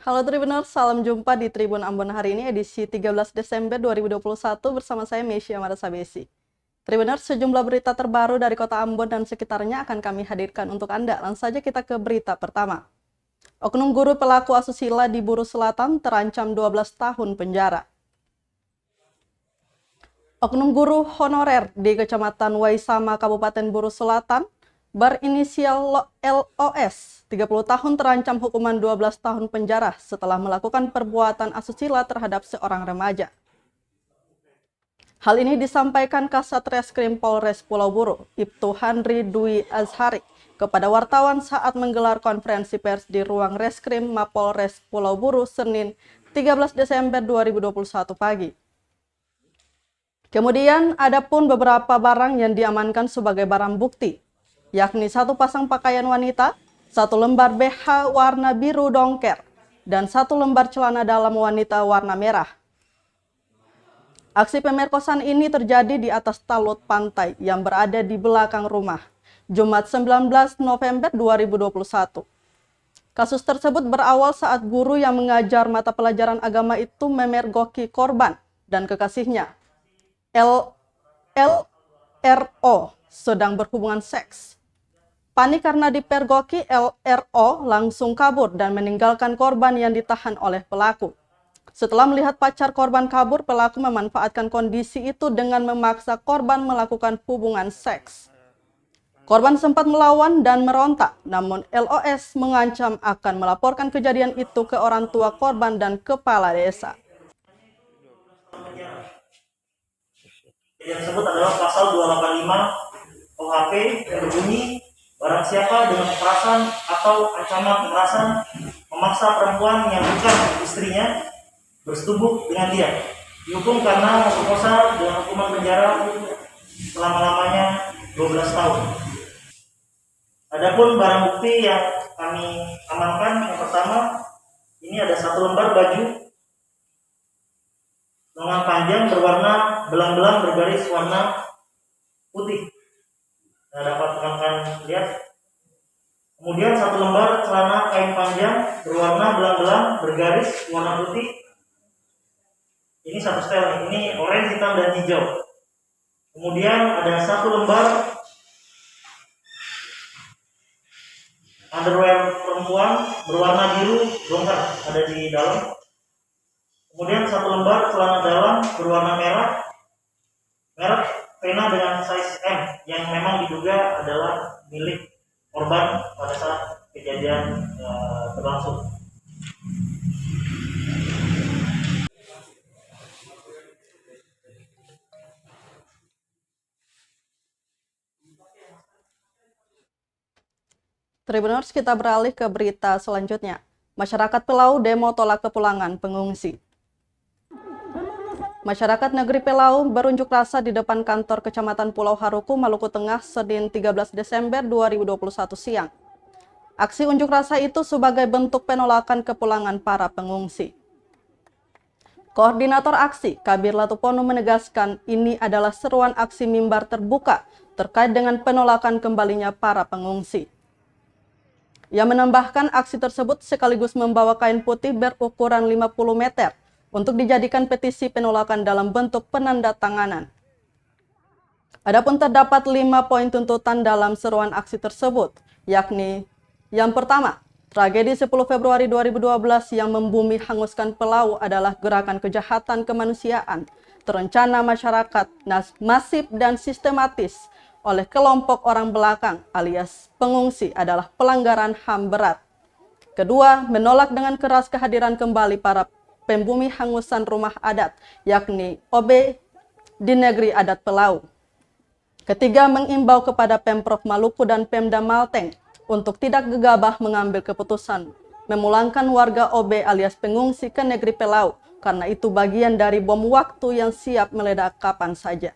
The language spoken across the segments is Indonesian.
Halo Tribuners, salam jumpa di Tribun Ambon hari ini edisi 13 Desember 2021 bersama saya Mesya Marasabesi. Tribuners, sejumlah berita terbaru dari kota Ambon dan sekitarnya akan kami hadirkan untuk Anda. Langsung saja kita ke berita pertama. Oknum guru pelaku asusila di Buru Selatan terancam 12 tahun penjara. Oknum guru honorer di Kecamatan Waisama, Kabupaten Buru Selatan berinisial LOS, 30 tahun terancam hukuman 12 tahun penjara setelah melakukan perbuatan asusila terhadap seorang remaja. Hal ini disampaikan Kasat Reskrim Polres Pulau Buru, Ibtu Handri Dwi Azhari, kepada wartawan saat menggelar konferensi pers di ruang Reskrim Mapolres Pulau Buru Senin 13 Desember 2021 pagi. Kemudian ada pun beberapa barang yang diamankan sebagai barang bukti, yakni satu pasang pakaian wanita, satu lembar BH warna biru dongker, dan satu lembar celana dalam wanita warna merah. Aksi pemerkosaan ini terjadi di atas talut pantai yang berada di belakang rumah, Jumat 19 November 2021. Kasus tersebut berawal saat guru yang mengajar mata pelajaran agama itu memergoki korban dan kekasihnya, LRO, sedang berhubungan seks. Panik karena dipergoki, LRO langsung kabur dan meninggalkan korban yang ditahan oleh pelaku. Setelah melihat pacar korban kabur, pelaku memanfaatkan kondisi itu dengan memaksa korban melakukan hubungan seks. Korban sempat melawan dan merontak, namun LOS mengancam akan melaporkan kejadian itu ke orang tua korban dan kepala desa. Yang tersebut adalah pasal 285 KUHP yang berbunyi, barang siapa dengan kekerasan atau ancaman kekerasan memaksa perempuan yang bukan istrinya bersetubuh dengan dia, dihukum karena memperkosa dengan hukuman penjara selama-lamanya 12 tahun. Adapun barang bukti yang kami amankan, yang pertama, ini ada satu lembar baju lengan panjang berwarna belang-belang bergaris warna putih. Nah, dapat rekan-rekan lihat. Kemudian satu lembar celana kain panjang berwarna belang-belang bergaris warna putih. Ini satu setel, ini oranye, hitam, dan hijau. Kemudian ada satu lembar underwear perempuan berwarna biru dongker ada di dalam. Kemudian satu lembar celana dalam berwarna merah, merek pena dengan size M yang memang diduga adalah milik korban pada saat kejadian berlangsung. Tribuners, kita beralih ke berita selanjutnya. Masyarakat Pelau demo tolak kepulangan pengungsi. Masyarakat Negeri Pelau berunjuk rasa di depan kantor Kecamatan Pulau Haruku, Maluku Tengah, Senin 13 Desember 2021 siang. Aksi unjuk rasa itu sebagai bentuk penolakan kepulangan para pengungsi. Koordinator aksi, Kabir Latupono, menegaskan ini adalah seruan aksi mimbar terbuka terkait dengan penolakan kembalinya para pengungsi. Ia menambahkan aksi tersebut sekaligus membawa kain putih berukuran 50 meter untuk dijadikan petisi penolakan dalam bentuk penandatanganan. Adapun terdapat 5 poin tuntutan dalam seruan aksi tersebut, yakni yang pertama, tragedi 10 Februari 2012 yang membumi hanguskan Pelau adalah gerakan kejahatan kemanusiaan, terencana masyarakat, masif dan sistematis oleh kelompok orang belakang alias pengungsi adalah pelanggaran HAM berat. Kedua, menolak dengan keras kehadiran kembali para pembumi hangusan rumah adat, yakni OB di negeri adat Pelau. Ketiga, mengimbau kepada Pemprov Maluku dan Pemda Malteng untuk tidak gegabah mengambil keputusan memulangkan warga OB alias pengungsi ke negeri Pelau, karena itu bagian dari bom waktu yang siap meledak kapan saja.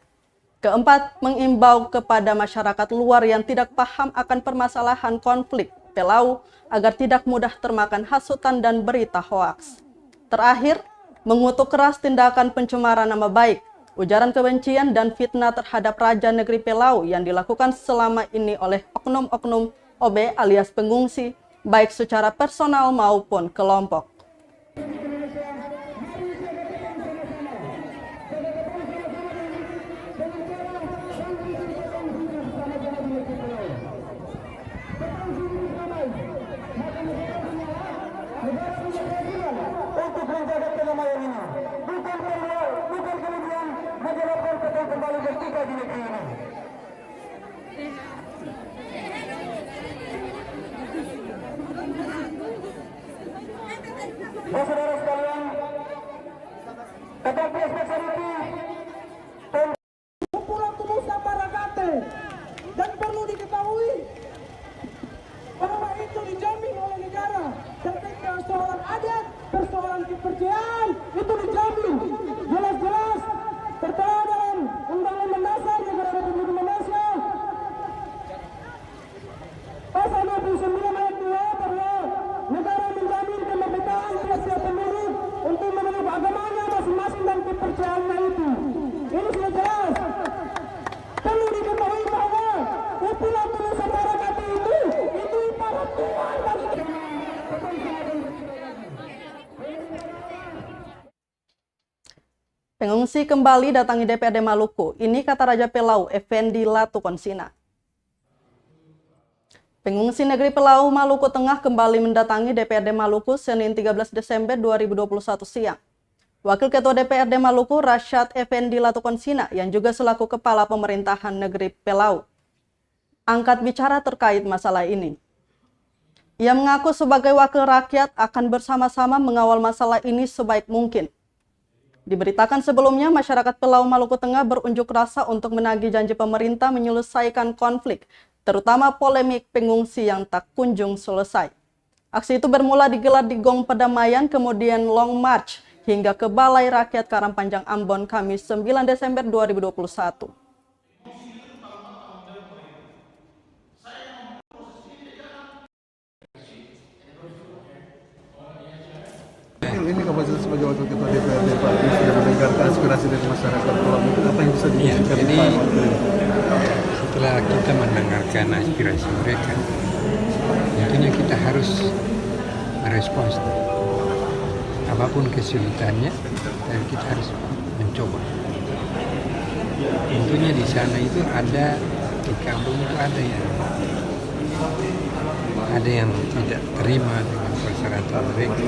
Keempat, mengimbau kepada masyarakat luar yang tidak paham akan permasalahan konflik Pelau agar tidak mudah termakan hasutan dan berita hoaks. Terakhir, mengutuk keras tindakan pencemaran nama baik, ujaran kebencian dan fitnah terhadap Raja Negeri Pelau yang dilakukan selama ini oleh oknum-oknum OB alias pengungsi, baik secara personal maupun kelompok. Pengungsi kembali datangi DPRD Maluku. Ini kata Raja Pelau, Effendi Latukonsina. Pengungsi negeri Pelau, Maluku Tengah kembali mendatangi DPRD Maluku Senin 13 Desember 2021 siang. Wakil Ketua DPRD Maluku, Rashad Effendi Latukonsina, yang juga selaku Kepala Pemerintahan Negeri Pelau, angkat bicara terkait masalah ini. Ia mengaku sebagai wakil rakyat akan bersama-sama mengawal masalah ini sebaik mungkin. Diberitakan sebelumnya, masyarakat Pelau Maluku Tengah berunjuk rasa untuk menagih janji pemerintah menyelesaikan konflik, terutama polemik pengungsi yang tak kunjung selesai. Aksi itu bermula digelar di Gong Perdamaian, kemudian Long March hingga ke Balai Rakyat Karangpanjang Ambon Kamis 9 Desember 2021. Ini kapasitas sebagai wakil ketua DPRD Pak sudah mendengarkan aspirasi dari masyarakat Pulau Maluku, apa yang bisa dilakukan jadi Pak waktu ini? setelah kita mendengarkan aspirasi mereka, tentunya kita harus merespons. Apapun kesulitannya, dan kita harus mencoba. Tentunya di sana itu ada, di kampung itu ada yang tidak terima dengan persyaratan mereka,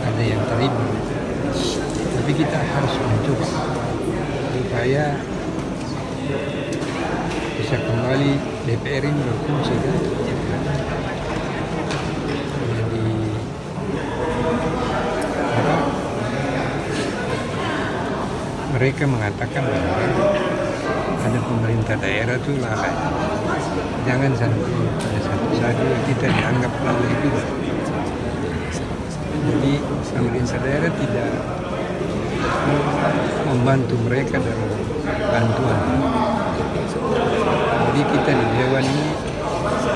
ada yang terima. Tapi kita harus mencoba supaya bisa kembali DPR ini berfungsi kan. Jadi mereka mengatakan bahwa ada pemerintah daerah itu lalai. Jangan sampai pada satu saat kita dianggap lalai juga. Jadi pemerintah daerah tidak membantu mereka dalam bantuan. Jadi kita di Dewan ini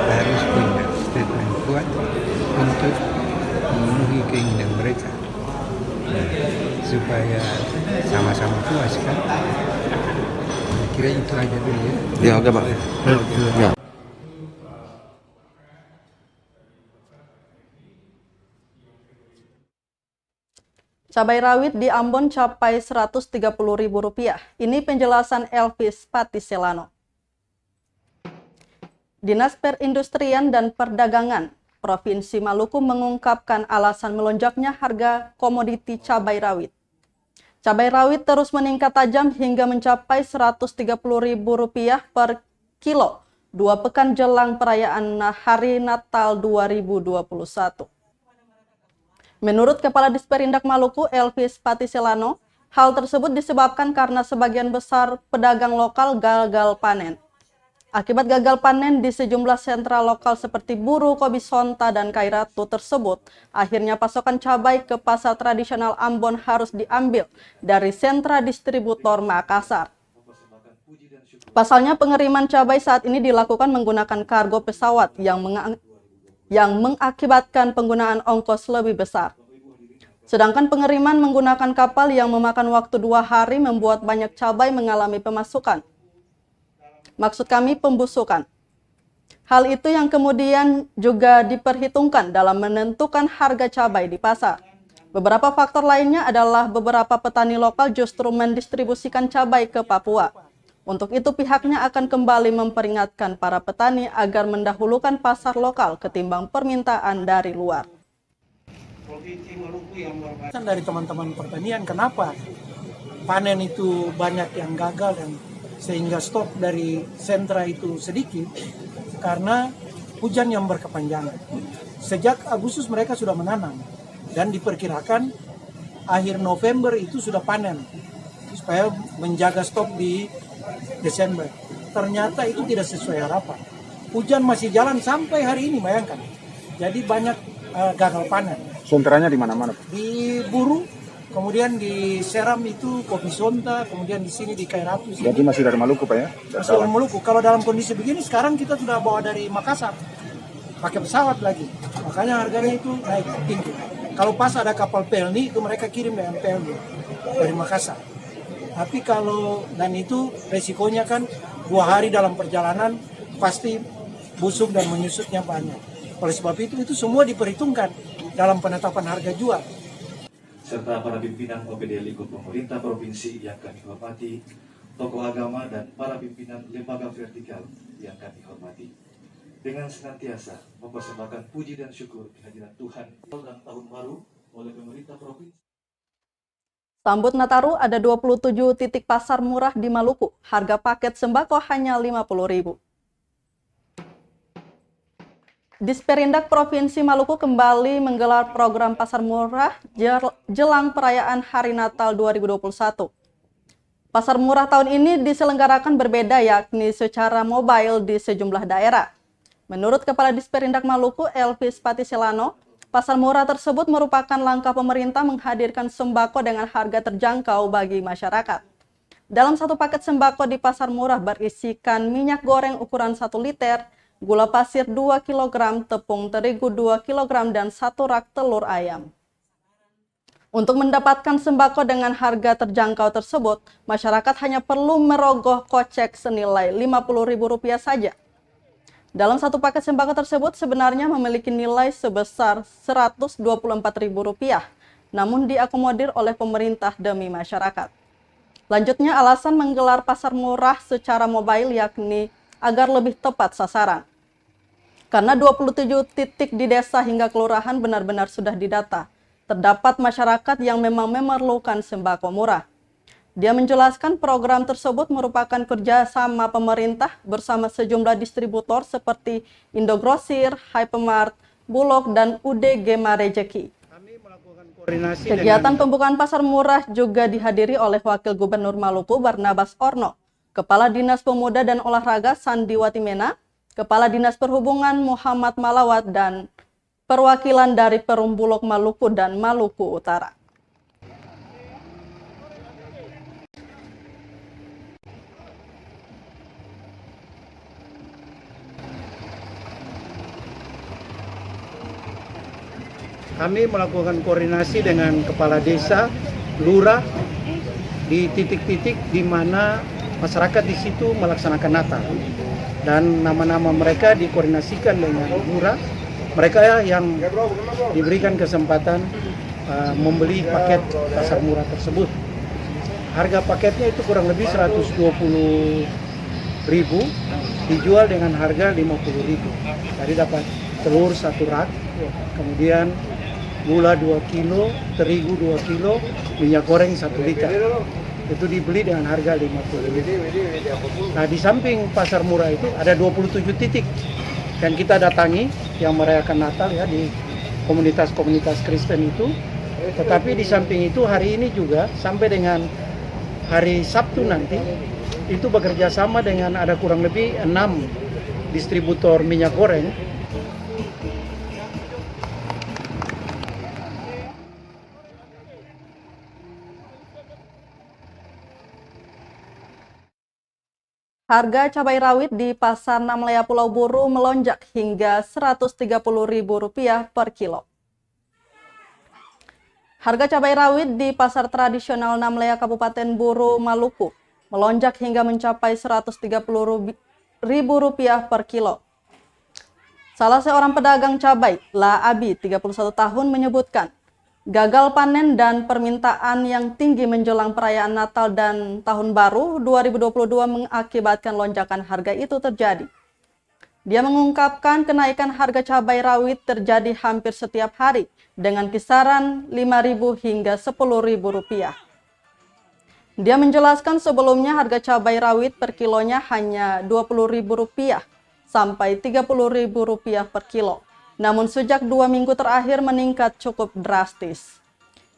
harus punya statement kuat untuk memenuhi keinginan mereka supaya sama-sama puas kan. Kira itu aja dulu ya. Ya, oke Pak. Ya. Cabai rawit di Ambon capai Rp130.000. Ini penjelasan Elvis Patiselano. Dinas Perindustrian dan Perdagangan Provinsi Maluku mengungkapkan alasan melonjaknya harga komoditi cabai rawit. Cabai rawit terus meningkat tajam hingga mencapai Rp130.000 per kilo 2 pekan jelang perayaan Hari Natal 2021. Menurut Kepala Disperindak Maluku, Elvis Patiselano, hal tersebut disebabkan karena sebagian besar pedagang lokal gagal panen. Akibat gagal panen di sejumlah sentra lokal seperti Buru, Kobisonta, dan Kairatu tersebut, akhirnya pasokan cabai ke pasar tradisional Ambon harus diambil dari sentra distributor Makassar. Pasalnya pengiriman cabai saat ini dilakukan menggunakan kargo pesawat yang mengakibatkan penggunaan ongkos lebih besar. Sedangkan pengiriman menggunakan kapal yang memakan waktu 2 hari membuat banyak cabai mengalami pemasukan. Maksud kami pembusukan. Hal itu yang kemudian juga diperhitungkan dalam menentukan harga cabai di pasar. Beberapa faktor lainnya adalah beberapa petani lokal justru mendistribusikan cabai ke Papua. Untuk itu pihaknya akan kembali memperingatkan para petani agar mendahulukan pasar lokal ketimbang permintaan dari luar. Dari teman-teman pertanian, kenapa panen itu banyak yang gagal dan sehingga stok dari sentra itu sedikit? Karena hujan yang berkepanjangan. Sejak Agustus mereka sudah menanam dan diperkirakan akhir November itu sudah panen supaya menjaga stok di Desember. Ternyata itu tidak sesuai harapan. Hujan masih jalan sampai hari ini, bayangkan. Jadi banyak gagal panen. Sentranya di mana-mana? Di Buru, kemudian di Seram itu Kobisonta, kemudian di sini di Kairatu. Jadi masih dari Maluku Pak ya? Masih dari Maluku. Kalau dalam kondisi begini sekarang kita sudah bawa dari Makassar. Pakai pesawat lagi. Makanya harganya itu naik tinggi. Kalau pas ada kapal pelni itu mereka kirim dengan pelni dari Makassar. Tapi kalau dan itu resikonya kan 2 hari dalam perjalanan pasti busuk dan menyusutnya banyak. Oleh sebab itu semua diperhitungkan dalam penetapan harga jual. serta para pimpinan OPD lingkup pemerintah provinsi yang kami hormati, tokoh agama dan para pimpinan lembaga vertikal yang kami hormati. Dengan senantiasa mempersembahkan puji dan syukur kehadiran Tuhan dan tahun baru oleh pemerintah provinsi. Sambut Nataru, ada 27 titik pasar murah di Maluku. Harga paket sembako hanya Rp50.000. Disperindak Provinsi Maluku kembali menggelar program pasar murah jelang perayaan Hari Natal 2021. Pasar murah tahun ini diselenggarakan berbeda, yakni secara mobile di sejumlah daerah. Menurut Kepala Disperindak Maluku, Elvis Patiselano, pasar murah tersebut merupakan langkah pemerintah menghadirkan sembako dengan harga terjangkau bagi masyarakat. Dalam satu paket sembako di pasar murah berisikan minyak goreng ukuran 1 liter, gula pasir 2 kg, tepung terigu 2 kg, dan 1 rak telur ayam. Untuk mendapatkan sembako dengan harga terjangkau tersebut, masyarakat hanya perlu merogoh kocek senilai Rp50.000 saja. Dalam satu paket sembako tersebut sebenarnya memiliki nilai sebesar Rp124.000, namun diakomodir oleh pemerintah demi masyarakat. Lanjutnya, alasan menggelar pasar murah secara mobile yakni agar lebih tepat sasaran. Karena 27 titik di desa hingga kelurahan benar-benar sudah didata, terdapat masyarakat yang memang memerlukan sembako murah. Dia menjelaskan program tersebut merupakan kerjasama pemerintah bersama sejumlah distributor seperti Indogrosir, Hypermart, Bulog, dan UD Gema Rejeki. Kegiatan pembukaan pasar murah juga dihadiri oleh Wakil Gubernur Maluku Barnabas Orno, Kepala Dinas Pemuda dan Olahraga Sandiwati Mena, Kepala Dinas Perhubungan Muhammad Malawat, dan perwakilan dari Perum Bulog Maluku dan Maluku Utara. Kami melakukan koordinasi dengan kepala desa, lurah di titik-titik di mana masyarakat di situ melaksanakan Natal. Dan nama-nama mereka dikoordinasikan dengan lurah. Mereka yang diberikan kesempatan membeli paket pasar murah tersebut. Harga paketnya itu kurang lebih Rp120.000, dijual dengan harga Rp50.000. Tadi dapat telur 1 rak, kemudian gula 2 kilo, terigu 2 kilo, minyak goreng 1 liter. Itu dibeli dengan harga Rp50.000. Nah, di samping pasar murah itu ada 27 titik dan kita datangi yang merayakan Natal ya di komunitas-komunitas Kristen itu. Tetapi di samping itu hari ini juga sampai dengan hari Sabtu nanti itu bekerja sama dengan ada kurang lebih 6 distributor minyak goreng. Harga cabai rawit di Pasar Namlaya Pulau Buru melonjak hingga Rp130.000 per kilo. Harga cabai rawit di Pasar Tradisional Namlaya Kabupaten Buru, Maluku melonjak hingga mencapai Rp130.000 per kilo. Salah seorang pedagang cabai, La Abi, 31 tahun, menyebutkan gagal panen dan permintaan yang tinggi menjelang perayaan Natal dan Tahun Baru 2022 mengakibatkan lonjakan harga itu terjadi. Dia mengungkapkan kenaikan harga cabai rawit terjadi hampir setiap hari dengan kisaran Rp5.000 hingga Rp10.000. Dia menjelaskan sebelumnya harga cabai rawit per kilonya hanya Rp20.000 sampai Rp30.000 per kilo. Namun sejak 2 minggu terakhir meningkat cukup drastis.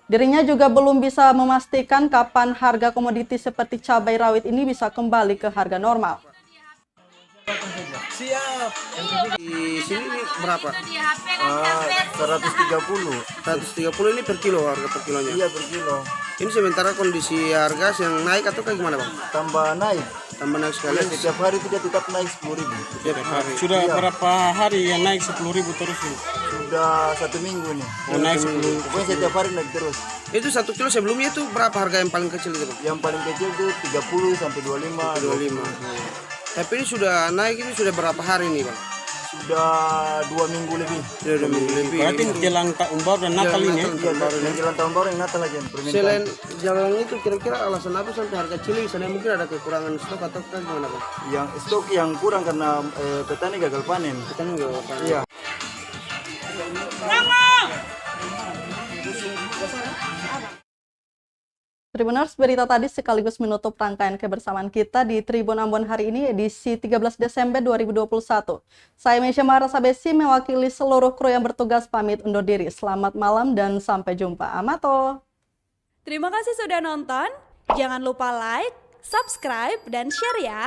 Dirinya juga belum bisa memastikan kapan harga komoditi seperti cabai rawit ini bisa kembali ke harga normal. Siap. Di sini ini berapa? 130. 130 ini per kilo harga per kilonya. Iya, per kilo. Ini sementara kondisi harga yang naik atau kayak gimana, Bang? Tambah naik. Tambah naik sekali. Setiap hari tidak tetap naik 10.000. Setiap hari. Sudah berapa hari yang naik 10.000 terus ini? Sudah 1 minggu nih. Oh, naik 10. Pokoknya setiap hari naik terus. Itu 1 kilo sebelumnya itu berapa harga yang paling kecil itu, Bang? Yang paling kecil itu 30 sampai 25. 25. Tapi ini sudah naik, ini sudah berapa hari nih, Bang? Sudah 2 minggu lebih. Sudah 2 minggu lebih. Berarti jelang tahun baru dan Natal ini ya? Iya, menjelang tahun baru yang Natal lagi permintaan. Selain jalan itu kira-kira alasan apa sampai harga cili sana mungkin ada kekurangan stok atau kan gimana Bang? Yang stok yang kurang karena petani gagal panen. Kita nggak apa. Iya. Tribuners, berita tadi sekaligus menutup rangkaian kebersamaan kita di Tribun Ambon hari ini edisi 13 Desember 2021. Saya Mesya Maharasabesi mewakili seluruh kru yang bertugas pamit undur diri. Selamat malam dan sampai jumpa. Amato. Terima kasih sudah nonton. Jangan lupa like, subscribe, dan share ya.